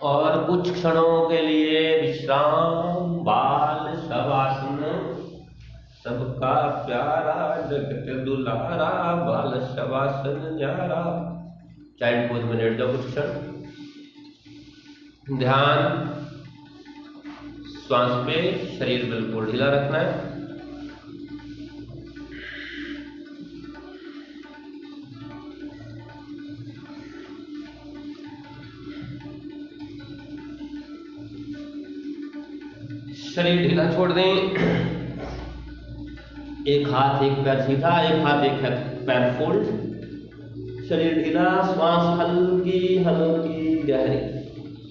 और कुछ क्षणों के लिए विश्राम। बाल शवासन सबका प्यारा, जगत दुलारा, बाल शवासन न्यारा। चाइल्ड पोज में लेट जाओ कुछ क्षण। ध्यान श्वास पे, शरीर बिल्कुल ढीला रखना है। शरीर ढीला छोड़ दें। एक हाथ एक पैर सीधा, एक हाथ एक पैर फोल्ड। शरीर ढीला, श्वास हल्की हल्की गहरी।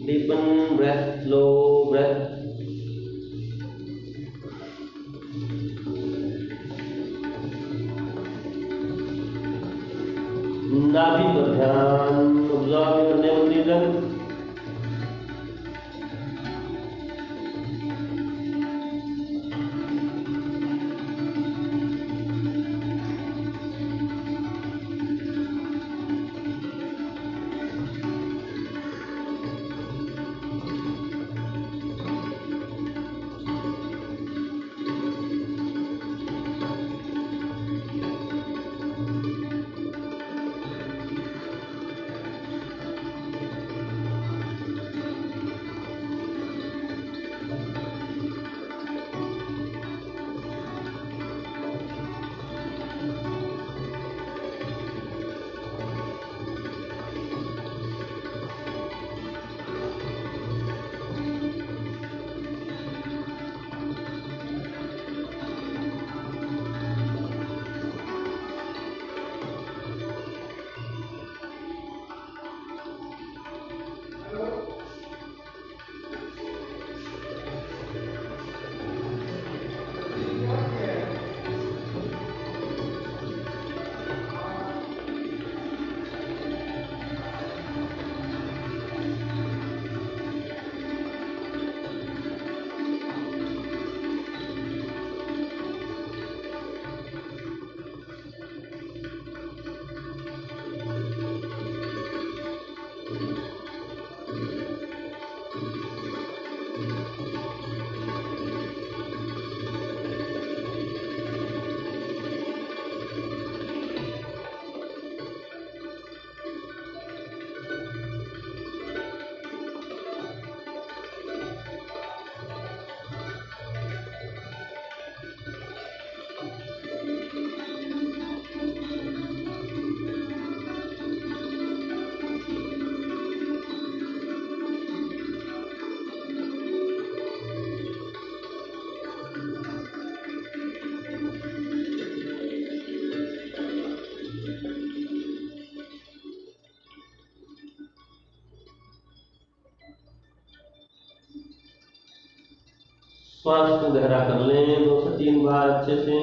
Deepen breath, slow breath. नाभि पर ध्यान, ऑब्जर्व योर नेवल रीजन। श्वास को गहरा कर लें 2 से 3 बार अच्छे से।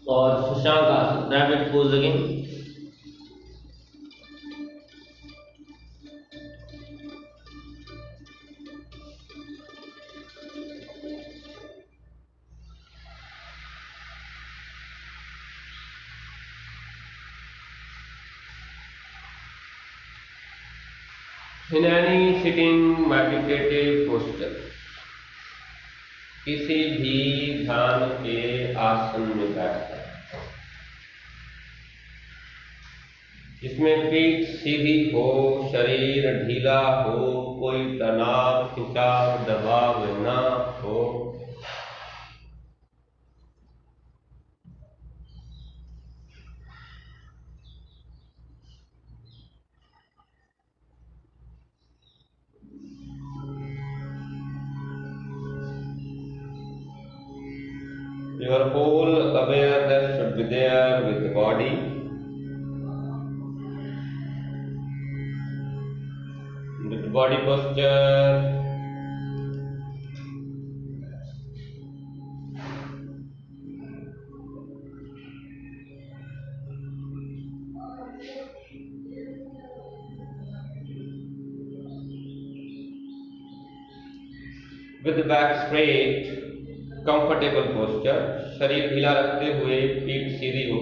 और शशांक आसन, rabbit pose again. In any sitting meditative posture, किसी भी ध्यान के आसन में बैठकर, जिसमें पीठ सीधी हो, शरीर ढीला हो, कोई तनाव खिंचाव दबाव न हो, Your whole awareness should be there with the body. With the body posture. With the back straight, comfortable posture, शरीर ढीला रखते हुए पीठ सीधी हो।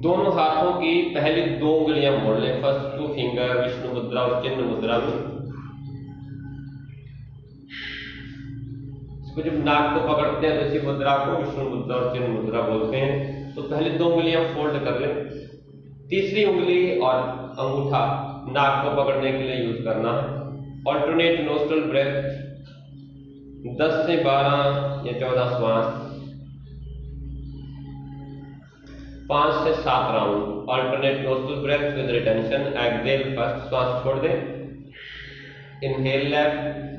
दोनों हाथों की पहली 2 उंगलियां मोड़ लें, फर्स्ट 2 फिंगर विष्णु मुद्रा और चिन्ह मुद्रा में। इसको जब नाक को पकड़ते हैं तो इसी मुद्रा को विष्णु मुद्रा और चिन्ह मुद्रा बोलते हैं। तो पहले 2 उंगलियां फोल्ड कर लें, तीसरी उंगली और अंगूठा नाक को पकड़ने के लिए यूज करना है। ऑल्टरनेट नोस्ट्रल ब्रेथ 10 से 12 या 14 श्वास, 5 से 7 round. Alternate nostril breath with retention. Exhale first, श्वास छोड़ दें। Inhale left,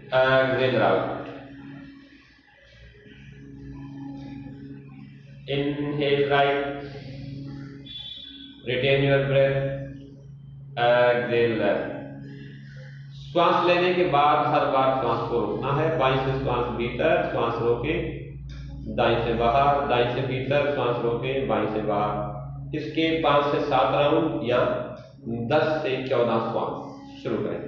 exhale out. Inhale right, retain your breath, exhale left. श्वास लेने के बाद हर बार श्वास को रोकना है। बाईं से श्वास भीतर, श्वास रोके, दाईं से बाहर, दाईं से भीतर, श्वास रोके, बाईं से बाहर। इसके 5 से 7 राउंड या 10 से 14 श्वास शुरू करें।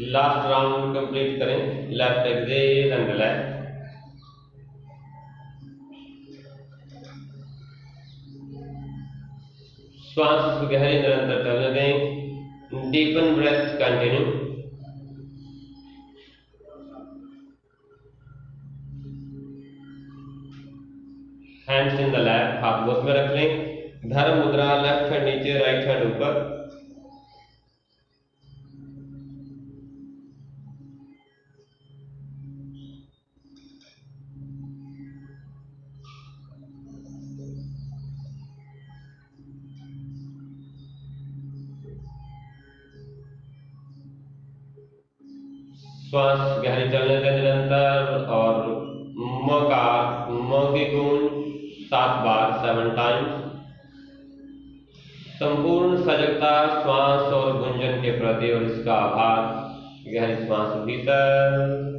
लास्ट राउंड कंप्लीट करें, लेफ्ट एक्सेल एंड रिलैक्स। श्वास गहरी निरंतर चलने दें। Deepen breath continue. Hands in the lap, हाथ गोद में रख लें। धर्म मुद्रा, लेफ्ट हैंड नीचे, राइट हैंड ऊपर। श्वास गहरी चलने दें निरंतर। और म की गूंज 7 बार, 7 टाइम्स। संपूर्ण सजगता श्वास और गुंजन के प्रति और इसका आभार। गहरी श्वास भीतर।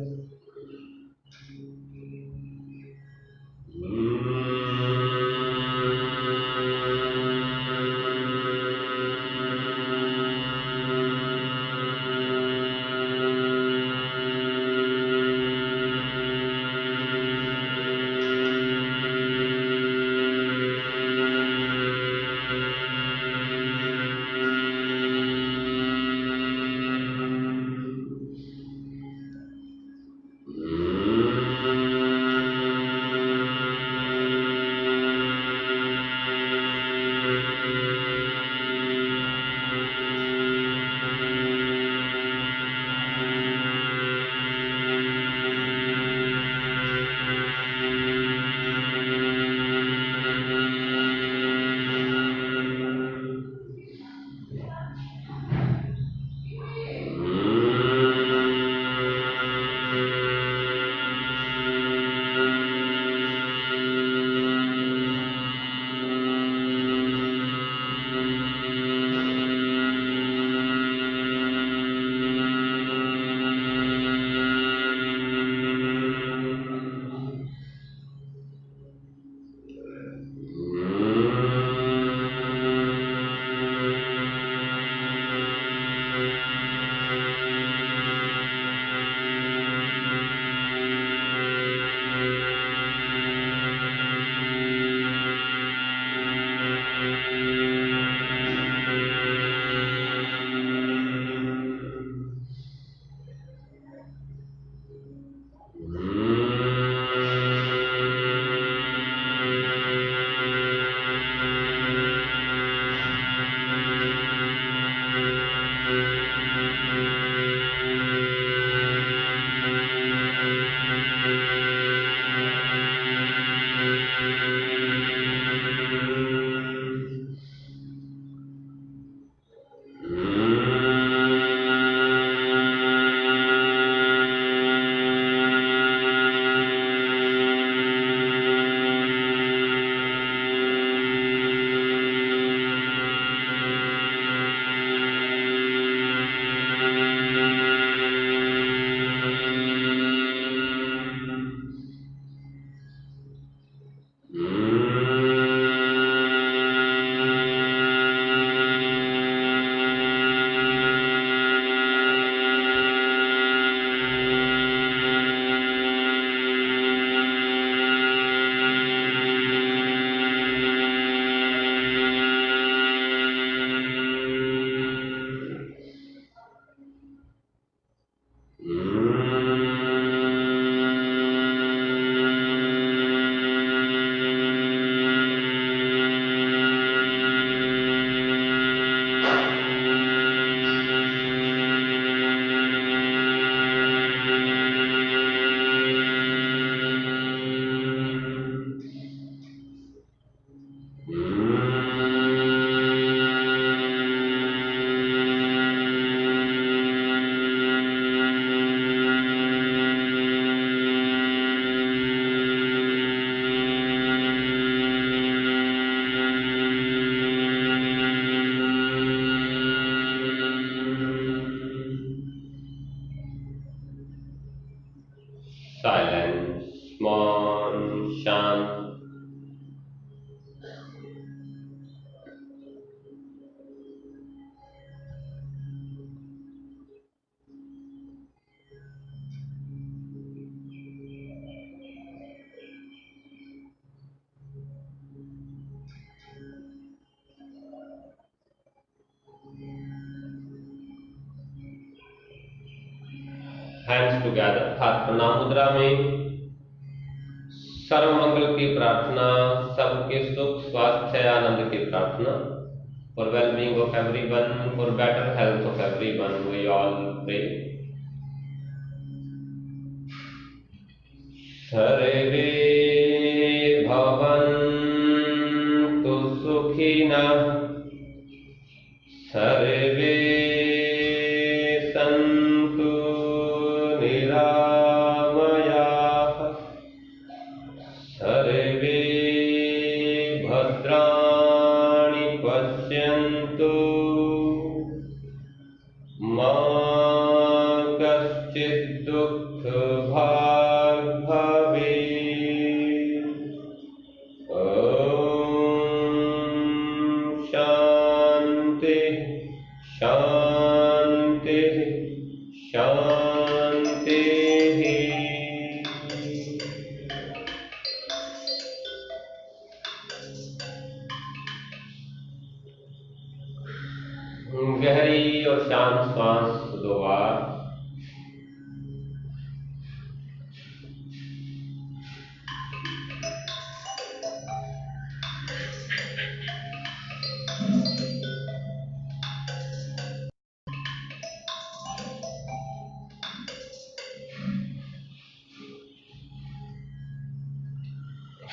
हैंड्स टुगेदर, हाथ प्रणाम मुद्रा में। सर्व मंगल की प्रार्थना, सबके सुख स्वास्थ्य आनंद की प्रार्थना, for wellbeing of everyone, for better health of everyone, we all pray. सर्वे भवन्तु सुखिनः, सर्वे सन्तु निरामयाः, सर्वे भद्राणि पश्यन्तु, मा कश्चित् दुःखभाग् भवेत्। ॐ शान्ति शान्ति शान्ति। गहरी और शांत श्वास 2 बार।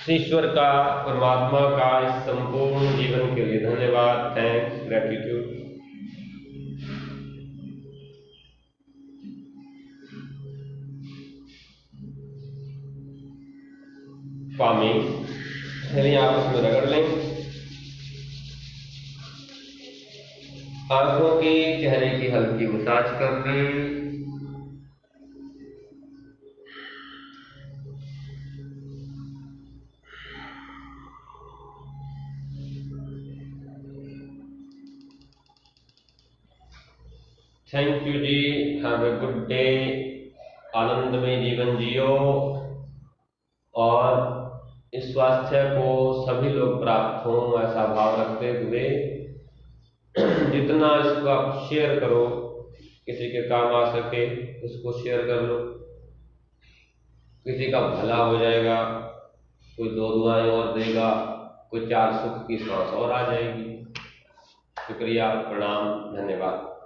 ईश्वर का, परमात्मा का इस संपूर्ण जीवन के लिए धन्यवाद, थैंक्स, ग्रेटिट्यूड। पामिंग, चलिए आपस में रगड़ लें। आंखों की, चेहरे की हल्की मसाज कर दें। Thank you ji, have a good day. आनंदमय जीवन जियो और इस स्वास्थ्य को सभी लोग प्राप्त हों, ऐसा भाव रखते हुए जितना इसको आप शेयर करो, किसी के काम आ सके उसको शेयर कर लो, किसी का भला हो जाएगा, कोई 2 दुआएं और देगा, कोई 4 सुख की सांस और आ जाएगी। शुक्रिया, प्रणाम, धन्यवाद।